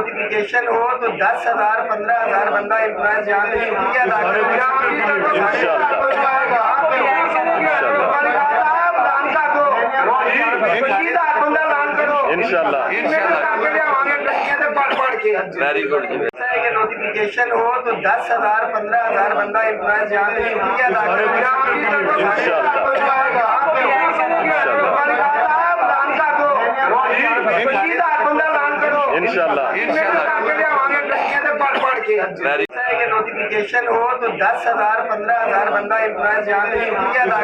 Notification ہو تو 10,000 15,000 بندہ employees جہاں پہ شکریہ ادا نوٹیفیکیشن ہو تو 10,000 15,000 بندہ امپلائز جہاں پہ شکریہ ادا نوٹیفیکیشن ہو تو 10,000 15,000 بندہ امپلائز جہاں پہ شکریہ ادا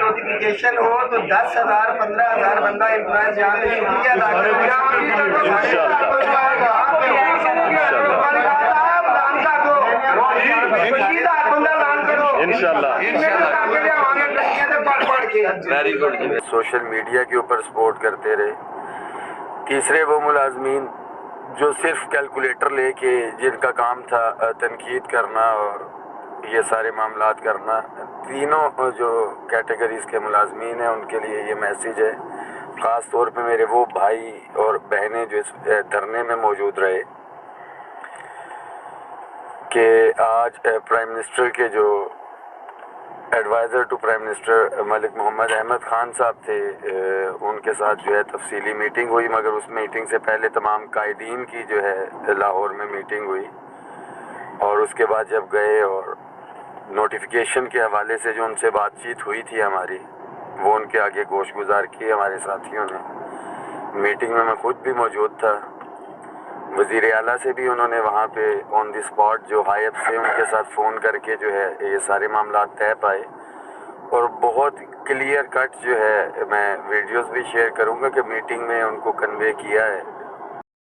نوٹیفیکیشن ہو تو 10,000 15,000 بندہ امپلائز جہاں پہ شکریہ ادا سوشل میڈیا کے اوپر سپورٹ کرتے رہے. تیسرے وہ ملازمین جو صرف کیلکولیٹر لے کے جن کا کام تھا تنقید کرنا اور یہ سارے معاملات کرنا. تینوں جو کیٹیگریز کے ملازمین ہیں ان کے لیے یہ میسیج ہے, خاص طور پہ میرے وہ بھائی اور بہنیں جو اس دھرنے میں موجود رہے, کہ آج پرائم منسٹر کے جو ایڈوائزر ٹو پرائم منسٹر ملک محمد احمد خان صاحب تھے, ان کے ساتھ جو ہے تفصیلی میٹنگ ہوئی, مگر اس میٹنگ سے پہلے تمام قائدین کی جو ہے لاہور میں میٹنگ ہوئی, اور اس کے بعد جب گئے اور نوٹیفیکیشن کے حوالے سے جو ان سے بات چیت ہوئی تھی ہماری, وہ ان کے آگے گوش گزار کی ہمارے ساتھیوں نے. میٹنگ میں خود بھی موجود تھا. وزیر اعلیٰ سے بھی انہوں نے وہاں پہ آن دی اسپاٹ جو غائب تھے ان کے ساتھ فون کر کے جو ہے یہ سارے معاملات طے پائے, اور بہت کلیئر کٹ جو ہے میں ویڈیوز بھی شیئر کروں گا کہ میٹنگ میں ان کو کنوے کیا ہے